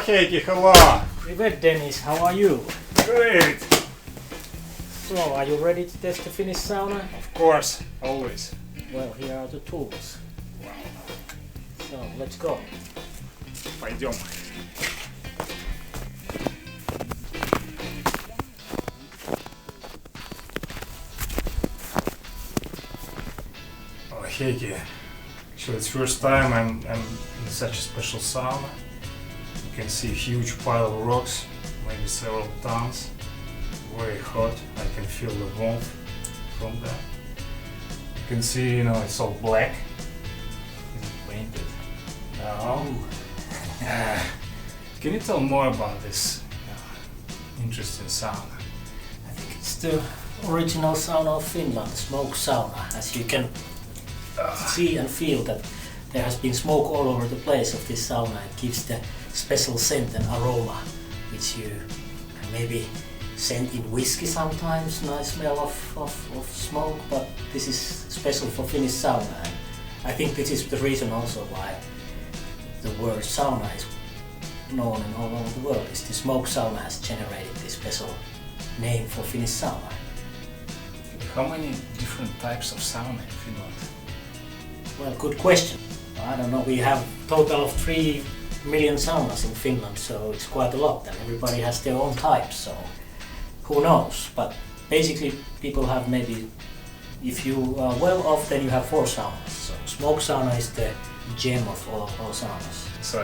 Heikki, hello! Привет, Dennis, how are you? Great! So, are you ready to test the Finnish sauna? Of course, always. Well, here are the tools. Wow. So, let's go. Пойдем. Oh, Heikki. Actually, it's first time I'm in such a special sauna. You can see a huge pile of rocks, maybe several tons. Very hot. I can feel the warmth from that. You can see, it's all black. Is it painted? No. Can you tell more about this interesting sauna? I think it's the original sauna of Finland, the smoke sauna. As you can see and feel that there has been smoke all over the place of this sauna. It gives the special scent and aroma, which you can maybe scent in whiskey sometimes, nice smell of smoke, but this is special for Finnish sauna. And I think this is the reason also why the word sauna is known in all over the world, is the smoke sauna has generated this special name for Finnish sauna. How many different types of sauna in Finland? Well, good question. I don't know, we have a total of 3 million saunas in Finland, so it's quite a lot, and everybody has their own type, so who knows. But basically people have maybe, if you are well off, then you have 4 saunas. So smoke sauna is the gem of all saunas. So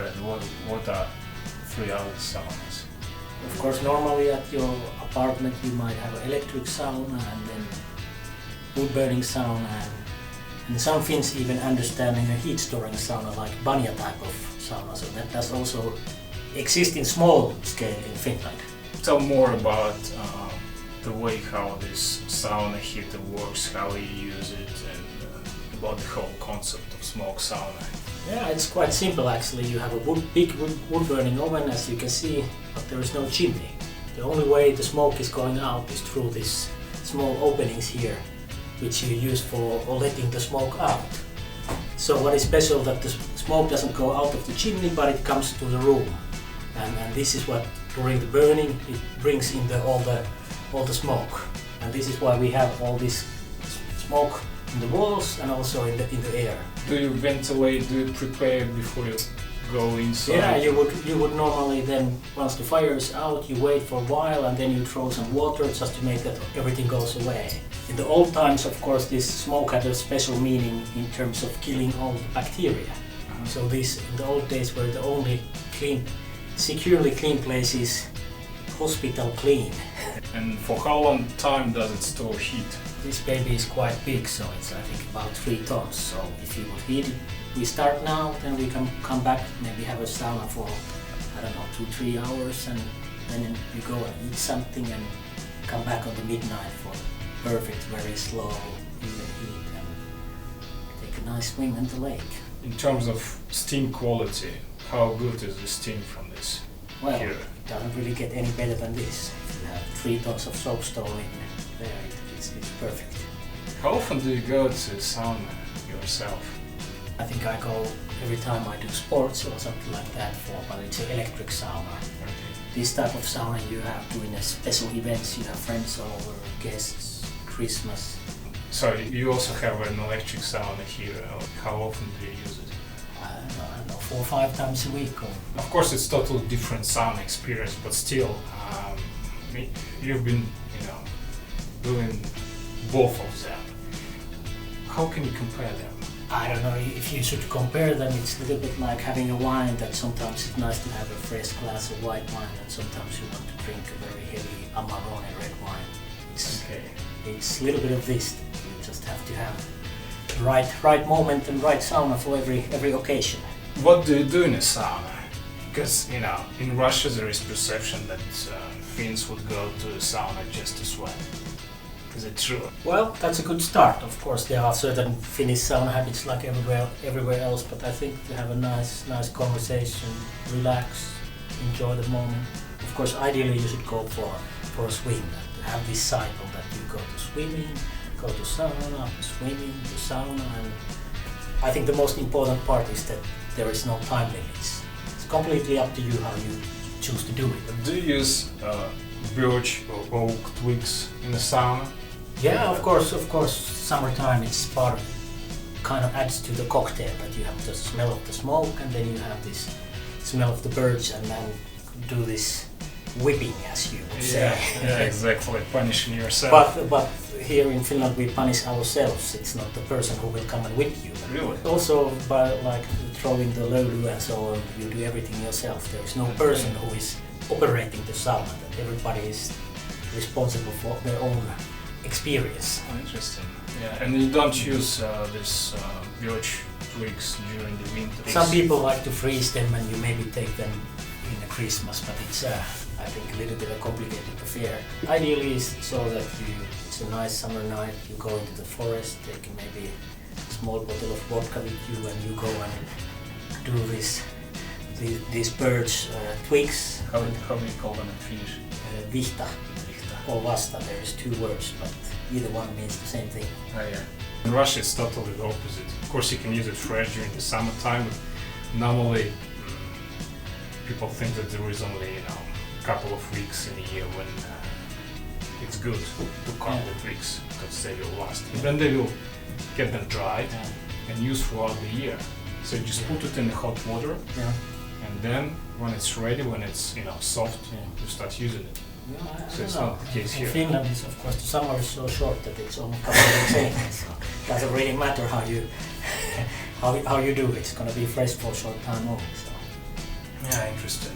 what are 3 other saunas? Of course, normally at your apartment you might have an electric sauna and then wood burning sauna, and some Finns even understanding a heat storing sauna like banya type of sauna, so that does also exist in small scale in Finland. Tell more about the way how this sauna heater works, how you use it, and about the whole concept of smoke sauna. Yeah, it's quite simple actually. You have a big wood burning oven, as you can see, but there is no chimney. The only way the smoke is going out is through these small openings here, which you use for letting the smoke out. So what is special that the smoke doesn't go out of the chimney, but it comes to the room, and this is what during the burning it brings in all the smoke, and this is why we have all this smoke in the walls and also in the air. Do you ventilate? Do you prepare before you go inside? Yeah, you would normally then, once the fire is out, you wait for a while and then you throw some water just to make that everything goes away. In the old times, of course, this smoke had a special meaning in terms of killing all the bacteria. So these, in the old days, were the only securely clean places, hospital clean. And for how long time does it store heat? This baby is quite big, so it's I think about 3 tons. So if you would heat it, we start now, then we can come back, maybe have a sauna for, I don't know, 2-3 hours, and then you go and eat something and come back on the midnight for perfect, very slow, even heat, and take a nice swim in the lake. In terms of steam quality, how good is the steam from this? Well, here? It doesn't really get any better than this. If you have 3 tons of soapstone in there, it's perfect. How often do you go to sauna yourself? I think I go every time I do sports or something like that, but it's an electric sauna. Okay. This type of sauna you have doing a special events, you have friends over, guests, Christmas. So you also have an electric sauna here. How often do you use it? I don't know, 4 or 5 times a week. Of course, it's totally different sauna experience, but still, you've been, doing both of them. How can you compare them? I don't know if you should compare them. It's a little bit like having a wine, that sometimes it's nice to have a fresh glass of white wine, and sometimes you want to drink a very heavy Amarone red wine. It's a little bit of this. You just have to have the right moment and right sauna for every occasion. What do you do in a sauna? Because, in Russia there is perception that Finns would go to a sauna just to sweat. Is it true? Well, that's a good start. Of course, there are certain Finnish sauna habits like everywhere else, but I think to have a nice conversation, relax, enjoy the moment. Of course, ideally you should go for a swim. Have this cycle that you go to swimming, go to sauna, swimming, to sauna, and I think the most important part is that there is no time limits. it's completely up to you how you choose to do it. Do you use birch or oak twigs in the sauna? Yeah, of course. Summertime, it's part of, kind of adds to the cocktail that you have the smell of the smoke, and then you have this smell of the birds, and then do this whipping, as you would say. Yeah, exactly. Punishing yourself. But here in Finland we punish ourselves. It's not the person who will come and whip you. Really? Also by like throwing the load and so on, you do everything yourself. There is no person who is operating the sauna. That everybody is responsible for their own experience. Oh, interesting. Yeah, and you don't use this birch twigs during the winter. Some people like to freeze them, and you maybe take them in the Christmas, but it's I think a little bit a complicated affair. Ideally, it's so that it's a nice summer night. You go into the forest, take maybe a small bottle of vodka with you, and you go and do these birch twigs. How do you call them in Finnish? Vihta or vasta. There is two words, but either one means the same thing. Oh yeah. In Russia, it's totally the opposite. Of course, you can use it fresh during the summertime. But normally, people think that there is only a couple of weeks in a year when it's good to cut the twigs because they will last. And then they will get them dried and used throughout the year. So you just put it in the hot water, and then when it's ready, when it's soft, you start using it. Yeah, so it's not the case here. In Finland, of course, the summer is so short that it's almost the same. So it doesn't really matter how you do it. It's going to be fresh for a short time only. So. Yeah, interesting.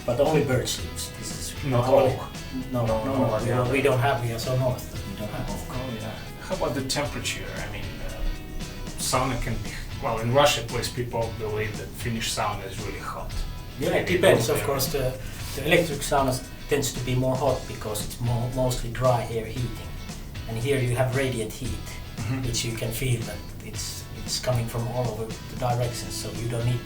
But only birch leaves. This is not oak. No. We don't have. We are so north that we don't have oak. Oh yeah. How about the temperature? I mean, sauna can be. Well, in Russia, at least people believe that Finnish sauna is really hot. Yeah, it depends. Of course, the electric sauna tends to be more hot because it's mostly dry air heating, and here you have radiant heat, which you can feel that it's coming from all over the directions. So you don't need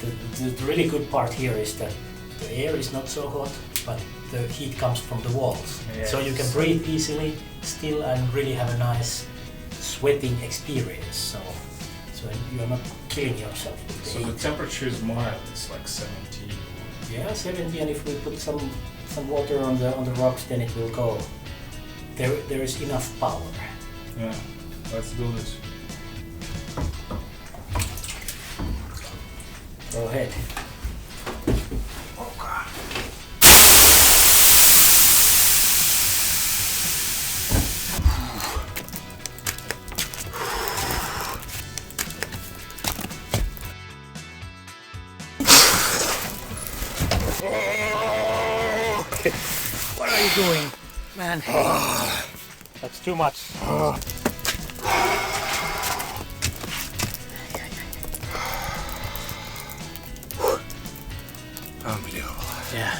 the really good part here is that the air is not so hot, but the heat comes from the walls. Yes. So you can breathe easily still and really have a nice sweating experience. So you're not killing yourself with the heat. So the temperature is mild. It's like 70. Yeah, 70, and if we put some water on the rocks, then it will go. There is enough power. Yeah, let's do this. Go ahead. Okay. What are you doing, man? That's too much. Unbelievable. Yeah.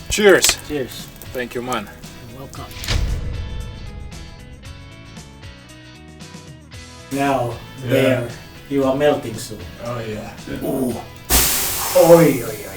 Cheers. Cheers. Thank you, man. You're welcome. Now, there, you are melting soon. Oh yeah. Ooh. Oi, oi, oi.